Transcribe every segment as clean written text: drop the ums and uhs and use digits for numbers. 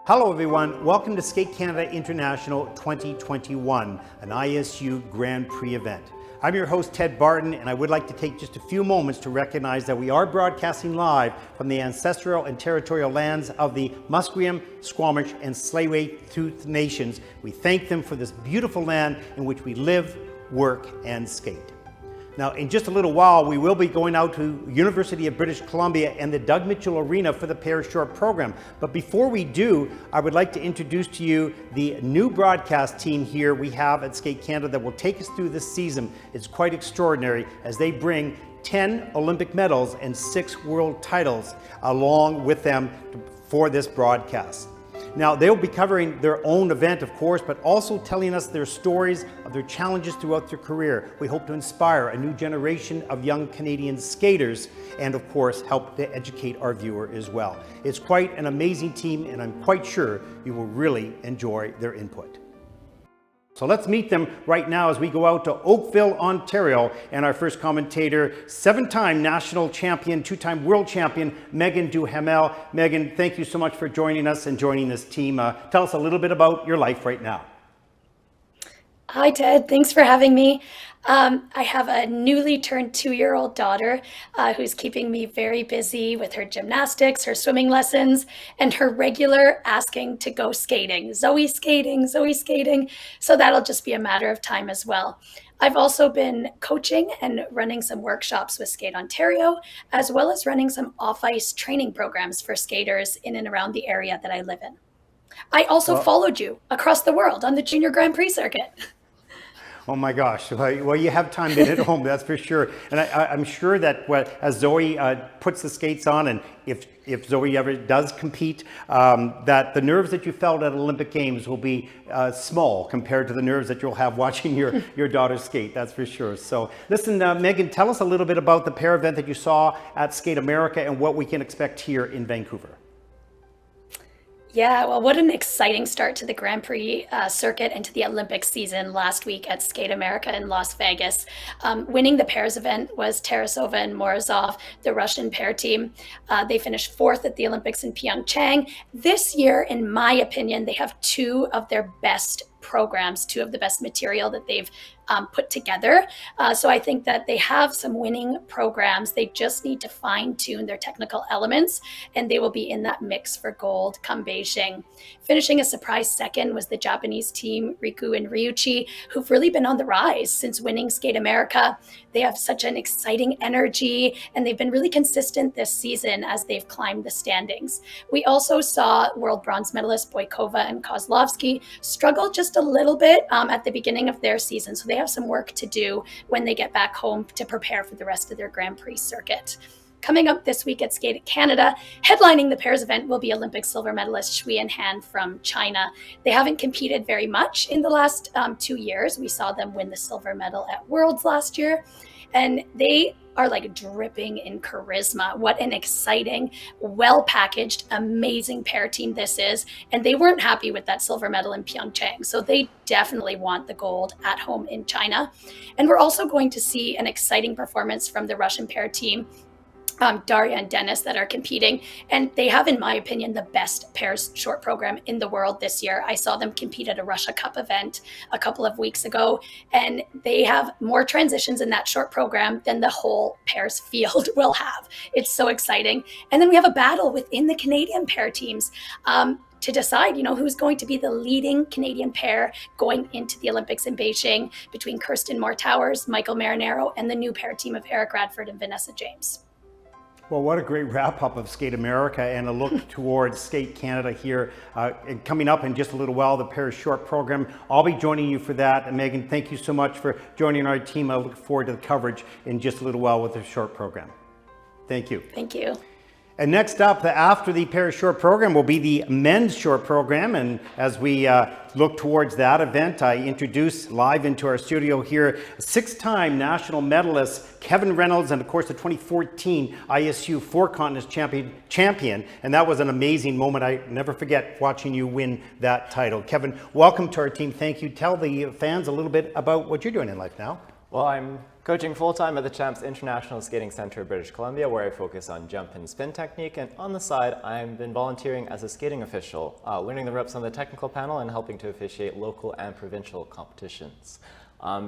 Hello everyone, welcome to Skate Canada International 2021, an ISU Grand Prix event. I'm your host Ted Barton, and I would like to take just a few moments to recognize that we are broadcasting live from the ancestral and territorial lands of the Musqueam, Squamish, and Tsleil-Waututh nations. We thank them for this beautiful land in which we live, work, and skate. Now, in just a little while, we will be going out to University of British Columbia and the Doug Mitchell Arena for the Pair Short program. But before we do, I would like to introduce to you the new broadcast team here we have at Skate Canada that will take us through this season. It's quite extraordinary as they bring 10 Olympic medals and 6 world titles along with them for this broadcast. Now, they'll be covering their own event, of course, but also telling us their stories of their challenges throughout their career. We hope to inspire a new generation of young Canadian skaters and, of course, help to educate our viewer as well. It's quite an amazing team, and I'm quite sure you will really enjoy their input. So let's meet them right now as we go out to Oakville, Ontario, and our first commentator, 7-time national champion, 2-time world champion, Megan Duhamel. Megan, thank you so much for joining us and joining this team. Tell us a little bit about your life right now. Hi, Ted. Thanks for having me. I have a newly turned 2-year-old daughter who's keeping me very busy with her gymnastics, her swimming lessons, and her regular asking to go skating. Zoe skating, Zoe skating. So that'll just be a matter of time as well. I've also been coaching and running some workshops with Skate Ontario, as well as running some off-ice training programs for skaters in and around the area that I live in. I also followed you across the world on the Junior Grand Prix circuit. Oh my gosh, well you have time to hit home, that's for sure. And I'm sure that as Zoe puts the skates on, and if Zoe ever does compete, that the nerves that you felt at Olympic Games will be small compared to the nerves that you'll have watching your daughter skate, that's for sure. So listen, Megan, tell us a little bit about the pair event that you saw at Skate America and what we can expect here in Vancouver. Yeah, well, what an exciting start to the Grand Prix circuit and to the Olympic season last week at Skate America in Las Vegas. Winning the pairs event was Tarasova and Morozov, the Russian pair team. They finished 4th at the Olympics in Pyeongchang. This year, in my opinion, they have 2 of their best programs, 2 of the best material that they've put together. So I think that they have some winning programs. They just need to fine tune their technical elements, and they will be in that mix for gold come Beijing. Finishing a surprise second was the Japanese team, Riku and Ryuichi, who've really been on the rise since winning Skate America. They have such an exciting energy, and they've been really consistent this season as they've climbed the standings. We also saw world bronze medalist Boykova and Kozlovsky struggle just a little bit at the beginning of their season. So they have some work to do when they get back home to prepare for the rest of their Grand Prix circuit. Coming up this week at Skate Canada, headlining the pairs event will be Olympic silver medalist Shui and Han from China. They haven't competed very much in the last 2 years. We saw them win the silver medal at Worlds last year, and they are like dripping in charisma. What an exciting, well-packaged, amazing pair team this is. And they weren't happy with that silver medal in Pyeongchang. So they definitely want the gold at home in China. And we're also going to see an exciting performance from the Russian pair team, Daria and Dennis, that are competing. And they have, in my opinion, the best pairs short program in the world this year. I saw them compete at a Russia Cup event a couple of weeks ago, and they have more transitions in that short program than the whole pairs field will have. It's so exciting. And then we have a battle within the Canadian pair teams. to decide, who's going to be the leading Canadian pair going into the Olympics in Beijing between Kirsten Moore-Towers, Michael Marinero, and the new pair team of Eric Radford and Vanessa James. Well, what a great wrap-up of Skate America and a look towards Skate Canada here. And coming up in just a little while, the Paris Short program. I'll be joining you for that. And Megan, thank you so much for joining our team. I look forward to the coverage in just a little while with the short program. Thank you. Thank you. And next up, after the Paris Short program, will be the men's short program. And as we look towards that event, I introduce live into our studio here six-time national medalist Kevin Reynolds, and of course the 2014 ISU Four Continents champion. And that was an amazing moment. I never forget watching you win that title. Kevin, welcome to our team. Thank you. Tell the fans a little bit about what you're doing in life now. Well, I'm coaching full-time at the Champs International Skating Center, British Columbia, where I focus on jump and spin technique. And on the side, I've been volunteering as a skating official, learning the ropes on the technical panel and helping to officiate local and provincial competitions.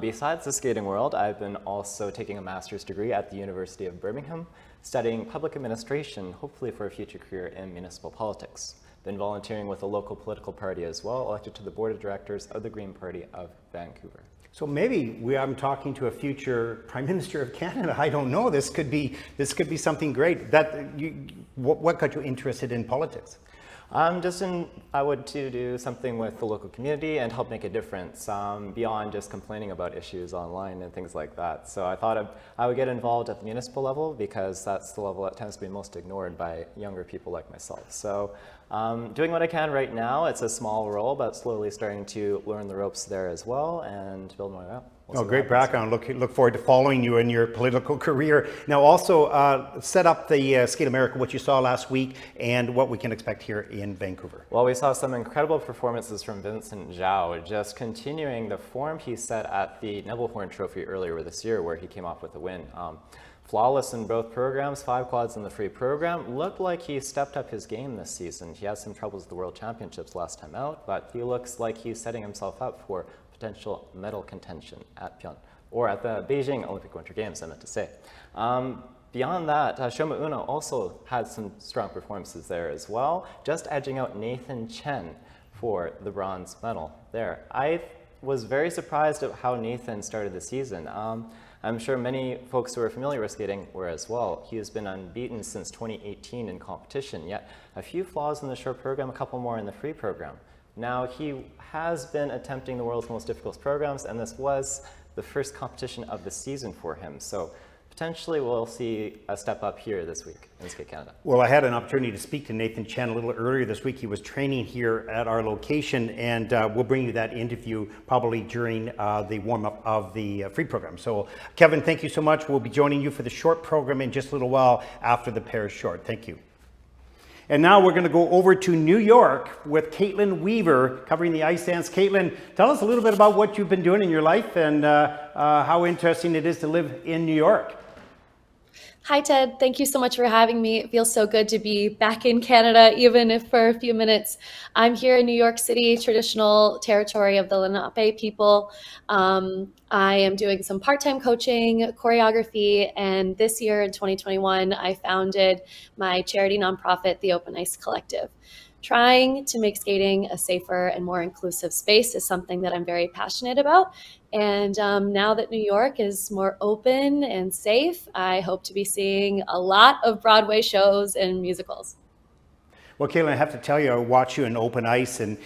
Besides the skating world, I've been also taking a master's degree at the University of Birmingham, studying public administration, hopefully for a future career in municipal politics. Been volunteering with a local political party as well, elected to the board of directors of the Green Party of Vancouver. So maybe I'm talking to a future Prime Minister of Canada. I don't know. This could be something great. What got you interested in politics? I would to do something with the local community and help make a difference beyond just complaining about issues online and things like that. So I thought I would get involved at the municipal level because that's the level that tends to be most ignored by younger people like myself. So doing what I can right now. It's a small role, but slowly starting to learn the ropes there as well and build my way up. Great background. Look forward to following you in your political career. Now also set up the Skate America, what you saw last week and what we can expect here in Vancouver. Well, we saw some incredible performances from Vincent Zhao, just continuing the form he set at the Nebelhorn Trophy earlier this year where he came off with a win. Flawless in both programs, 5 quads in the free program. Looked like he stepped up his game this season. He had some troubles at the World Championships last time out, but he looks like he's setting himself up for potential medal contention at the Beijing Olympic Winter Games, I meant to say. Beyond that, Shoma Uno also had some strong performances there as well, just edging out Nathan Chen for the bronze medal there. I was very surprised at how Nathan started the season. I'm sure many folks who are familiar with skating were as well. He has been unbeaten since 2018 in competition, yet a few flaws in the short program, a couple more in the free program. Now, he has been attempting the world's most difficult programs, and this was the first competition of the season for him. So potentially we'll see a step up here this week in Skate Canada. Well, I had an opportunity to speak to Nathan Chen a little earlier this week. He was training here at our location, and we'll bring you that interview probably during the warm-up of the free program. So, Kevin, thank you so much. We'll be joining you for the short program in just a little while after the Paris Short. Thank you. And now we're going to go over to New York with Kaitlyn Weaver covering the ice dance. Kaitlyn, tell us a little bit about what you've been doing in your life and how interesting it is to live in New York. Hi, Ted. Thank you so much for having me. It feels so good to be back in Canada, even if for a few minutes. I'm here in New York City, traditional territory of the Lenape people. I am doing some part-time coaching, choreography, and this year in 2021, I founded my charity nonprofit, the Open Ice Collective. Trying to make skating a safer and more inclusive space is something that I'm very passionate about. And now that New York is more open and safe, I hope to be seeing a lot of Broadway shows and musicals. Well, Kaitlyn, I have to tell you, I watched you in Open Ice, and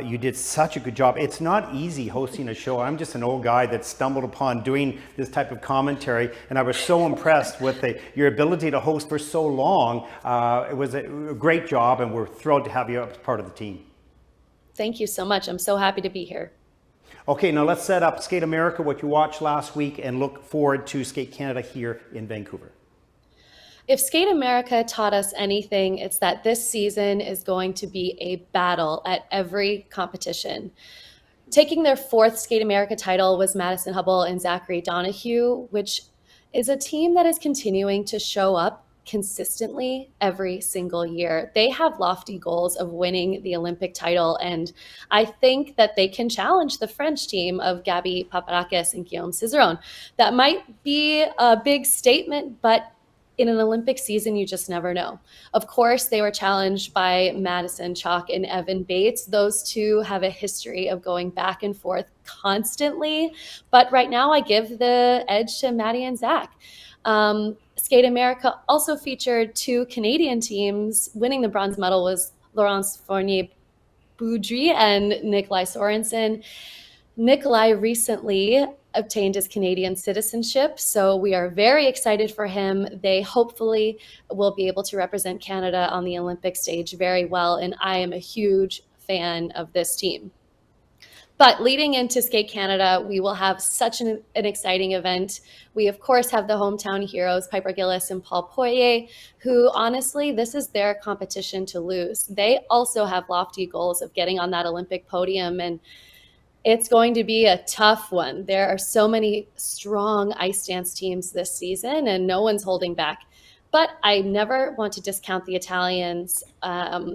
you did such a good job. It's not easy hosting a show. I'm just an old guy that stumbled upon doing this type of commentary, and I was so impressed with your ability to host for so long. It was a great job, and we're thrilled to have you as part of the team. Thank you so much. I'm so happy to be here. Okay, now let's set up Skate America, what you watched last week, and look forward to Skate Canada here in Vancouver. If Skate America taught us anything, it's that this season is going to be a battle at every competition. Taking their 4th Skate America title was Madison Hubble and Zachary Donahue, which is a team that is continuing to show up consistently every single year. They have lofty goals of winning the Olympic title, and I think that they can challenge the French team of Gabi Papadakis and Guillaume Cizeron. That might be a big statement, but in an Olympic season, you just never know. Of course, they were challenged by Madison Chalk and Evan Bates. Those two have a history of going back and forth constantly. But right now, I give the edge to Maddie and Zach. Skate America also featured two Canadian teams. Winning the bronze medal was Laurence Fournier-Boudry and Nikolai Sorensen. Nikolai recently obtained his Canadian citizenship, so we are very excited for him. They hopefully will be able to represent Canada on the Olympic stage very well, and I am a huge fan of this team. But leading into Skate Canada, we will have such an exciting event. We, of course, have the hometown heroes, Piper Gillis and Paul Poirier, who honestly, this is their competition to lose. They also have lofty goals of getting on that Olympic podium, and it's going to be a tough one. There are so many strong ice dance teams this season, and no one's holding back. But I never want to discount the Italians.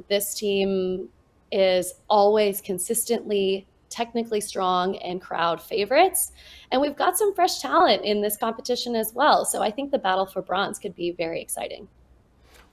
This team is always consistently technically strong and crowd favorites. And we've got some fresh talent in this competition as well. So I think the battle for bronze could be very exciting.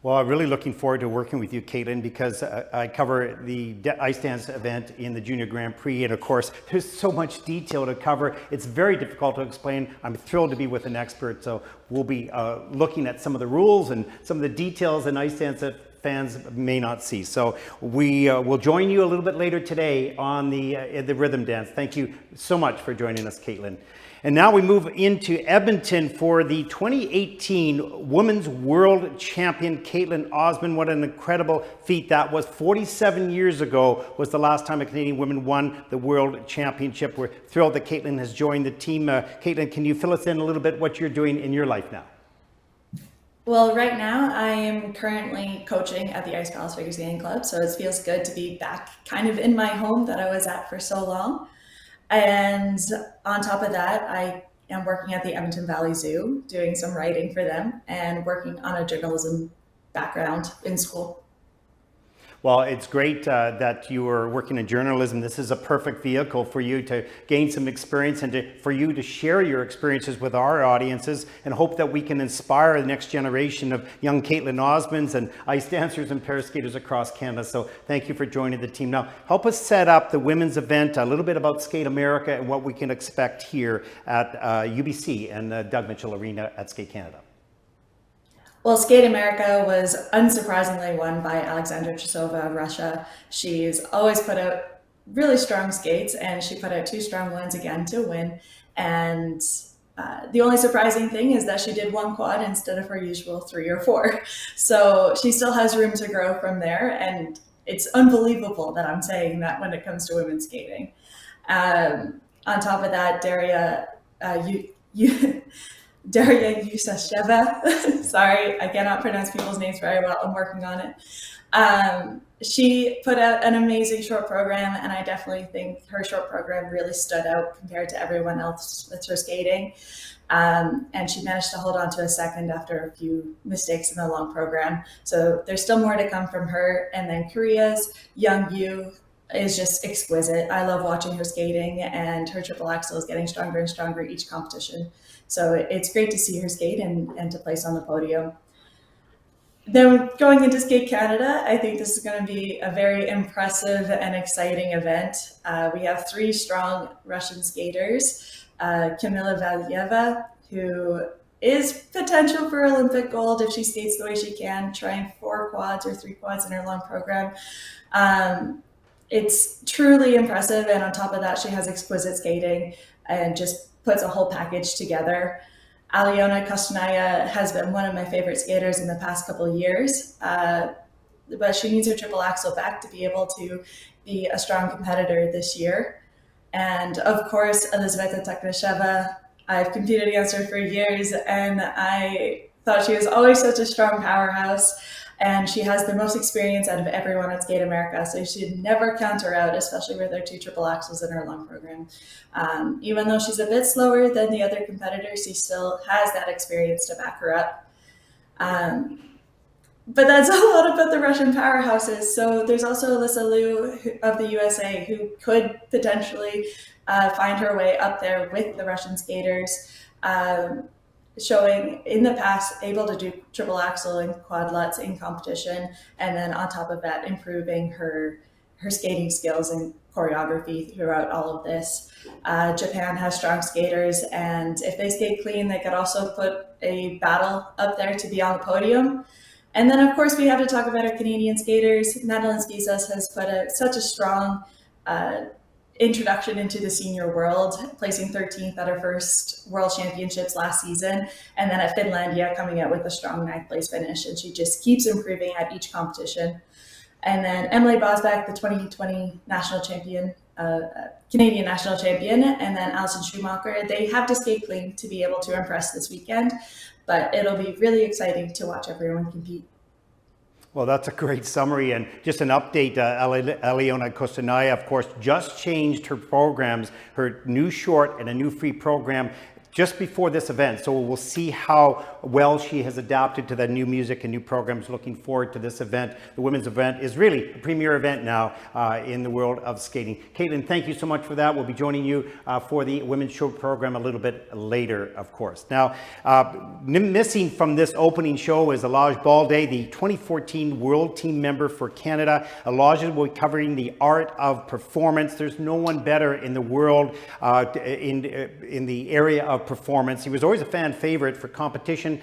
Well, I'm really looking forward to working with you, Kaitlyn, because I cover the ice dance event in the Junior Grand Prix. And of course, there's so much detail to cover. It's very difficult to explain. I'm thrilled to be with an expert. So we'll be looking at some of the rules and some of the details in ice dance that fans may not see. So we will join you a little bit later today on the rhythm dance. Thank you so much for joining us, Kaitlyn. And now we move into Edmonton for the 2018 Women's World Champion, Caitlyn Osmond. What an incredible feat that was. 47 years ago was the last time a Canadian woman won the World Championship. We're thrilled that Caitlyn has joined the team. Caitlyn, can you fill us in a little bit what you're doing in your life now? Well, right now I am currently coaching at the Ice Palace Figure Skating Club, so it feels good to be back kind of in my home that I was at for so long. And on top of that, I am working at the Edmonton Valley Zoo, doing some writing for them and working on a journalism background in school. Well, it's great that you are working in journalism. This is a perfect vehicle for you to gain some experience and for you to share your experiences with our audiences, and hope that we can inspire the next generation of young Caitlyn Osmonds and ice dancers and pair skaters across Canada. So thank you for joining the team. Now, help us set up the women's event, a little bit about Skate America and what we can expect here at UBC and Doug Mitchell Arena at Skate Canada. Well, Skate America was unsurprisingly won by Alexandra Trusova of Russia. She's always put out really strong skates, and she put out two strong ones again to win. And the only surprising thing is that she did one quad instead of her usual 3 or 4. So she still has room to grow from there. And it's unbelievable that I'm saying that when it comes to women's skating. On top of that, Daria Yusasheva, sorry, I cannot pronounce people's names very well. I'm working on it. She put out an amazing short program, and I definitely think her short program really stood out compared to everyone else with her skating. And she managed to hold on to a second after a few mistakes in the long program. So there's still more to come from her. And then Korea's Young Yu is just exquisite. I love watching her skating, and her triple axel is getting stronger and stronger each competition. So it's great to see her skate and to place on the podium. Then going into Skate Canada, I think this is going to be a very impressive and exciting event. We have 3 strong Russian skaters, Kamila Valieva, who is potential for Olympic gold if she skates the way she can, trying 4 quads or 3 quads in her long program. It's truly impressive, and on top of that, she has exquisite skating and just puts a whole package together. Aliona Kostanaya has been one of my favorite skaters in the past couple of years, but she needs her triple axel back to be able to be a strong competitor this year. And of course, Elizaveta Taknasheva, I've competed against her for years, and I thought she was always such a strong powerhouse. And she has the most experience out of everyone at Skate America, so you should never count her out, especially with her 2 triple axels in her long program. Even though she's a bit slower than the other competitors, she still has that experience to back her up. But that's a lot about the Russian powerhouses. So there's also Alyssa Liu of the USA, who could potentially find her way up there with the Russian skaters. showing in the past able to do triple axel and quad lutz in competition, and then on top of that improving her skating skills and choreography throughout all of this. Japan has strong skaters, and if they skate clean, they could also put a battle up there to be on the podium. And then, of course, we have to talk about our Canadian skaters. Madeline Skizas has put such a strong introduction into the senior world, placing 13th at her first World Championships last season, and then at Finlandia coming out with a strong 9th place finish, and she just keeps improving at each competition. And then Emily Bosbach, the 2020 national champion, Canadian national champion, and then Alison Schumacher. They have to skate clean to be able to impress this weekend, but it'll be really exciting to watch everyone compete. Well, that's a great summary, and just an update, Aliona Kostanaya, of course, just changed her programs, her new short and a new free program just before this event. So we'll see how well she has adapted to the new music and new programs. Looking forward to this event. The women's event is really a premier event now in the world of skating. Kaitlyn, thank you so much for that. We'll be joining you for the women's show program a little bit later, of course. Now, missing from this opening show is Elage Balde, the 2014 World Team member for Canada. Elage will be covering the art of performance. There's no one better in the world in the area of performance. He was always a fan favorite for competition,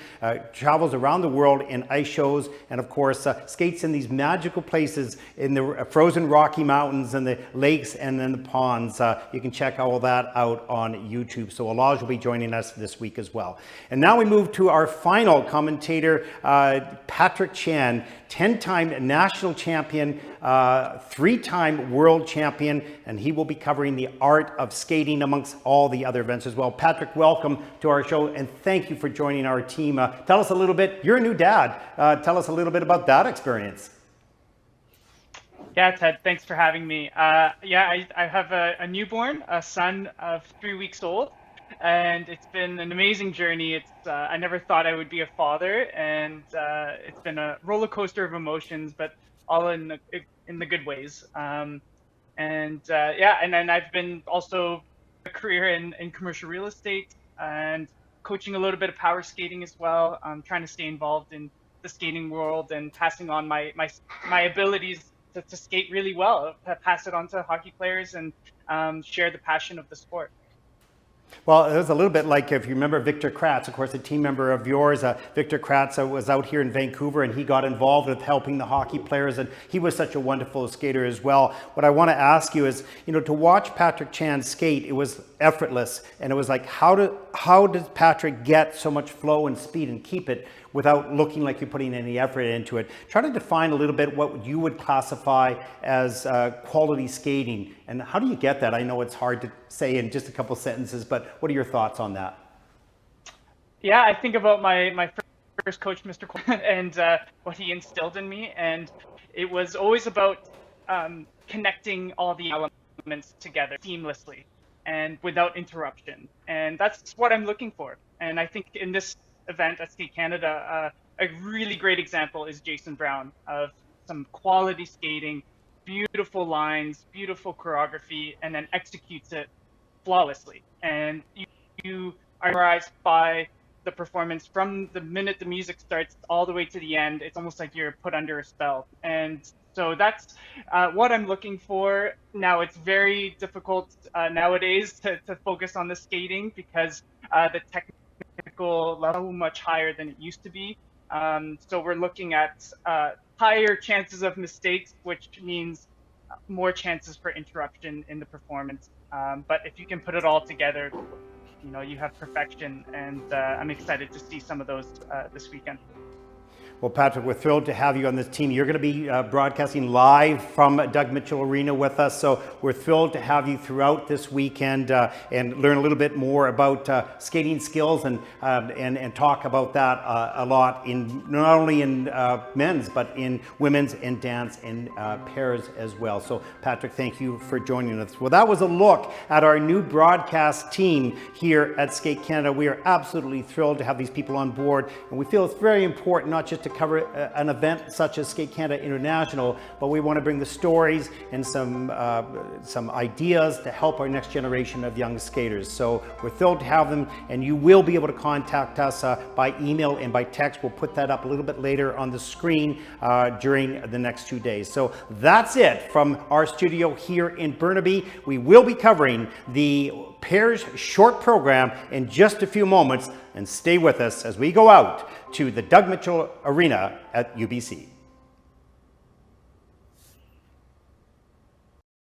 travels around the world in ice shows, and of course skates in these magical places in the frozen Rocky Mountains and the lakes and then the ponds. You can check all that out on YouTube. So Elage will be joining us this week as well. And now we move to our final commentator, Patrick Chan, 10-time national champion, 3-time world champion, and he will be covering the art of skating amongst all the other events as well. Patrick, welcome to our show, and thank you for joining our team. Tell us a little bit, you're a new dad. Tell us a little bit about that experience. Yeah, Ted, thanks for having me. I have a newborn, a son of 3 weeks old, and it's been an amazing journey. I never thought I would be a father, and it's been a roller coaster of emotions, but all in the good ways. And then I've been also a career in commercial real estate and coaching a little bit of power skating as well. I'm trying to stay involved in the skating world and passing on my abilities to skate really well, pass it on to hockey players and share the passion of the sport. Well, it was a little bit like, if you remember Victor Kratz, of course, a team member of yours. Victor Kratz was out here in Vancouver, and he got involved with helping the hockey players, and he was such a wonderful skater as well. What I want to ask you is, to watch Patrick Chan skate, it was effortless, and it was like, how does Patrick get so much flow and speed and keep it without looking like you're putting any effort into it? Try to define a little bit what you would classify as quality skating, and how do you get that? I know it's hard to say in just a couple sentences, but what are your thoughts on that? Yeah, I think about my first coach, Mr. Cole, and what he instilled in me, and it was always about connecting all the elements together seamlessly and without interruption, and that's what I'm looking for. And I think in this event at Skate Canada, a really great example is Jason Brown of some quality skating, beautiful lines, beautiful choreography, and then executes it flawlessly. And you are mesmerized by the performance from the minute the music starts all the way to the end. It's almost like you're put under a spell. And so that's what I'm looking for. Now, it's very difficult nowadays to focus on the skating because the technical level much higher than it used to be. So we're looking at higher chances of mistakes, which means more chances for interruption in the performance. But if you can put it all together, you have perfection, and I'm excited to see some of those this weekend. Well, Patrick, we're thrilled to have you on this team. You're going to be broadcasting live from Doug Mitchell Arena with us, so we're thrilled to have you throughout this weekend and learn a little bit more about skating skills and talk about that a lot, not only in men's but in women's and dance and pairs as well. So, Patrick, thank you for joining us. Well, that was a look at our new broadcast team here at Skate Canada. We are absolutely thrilled to have these people on board, and we feel it's very important not just to to cover an event such as Skate Canada International, but we want to bring the stories and some ideas to help our next generation of young skaters. So we're thrilled to have them, and you will be able to contact us by email and by text. We'll put that up a little bit later on the screen during the next 2 days. So that's it from our studio here in Burnaby. We will be covering the Pairs short program in just a few moments, and stay with us as we go out to the Doug Mitchell Arena at UBC.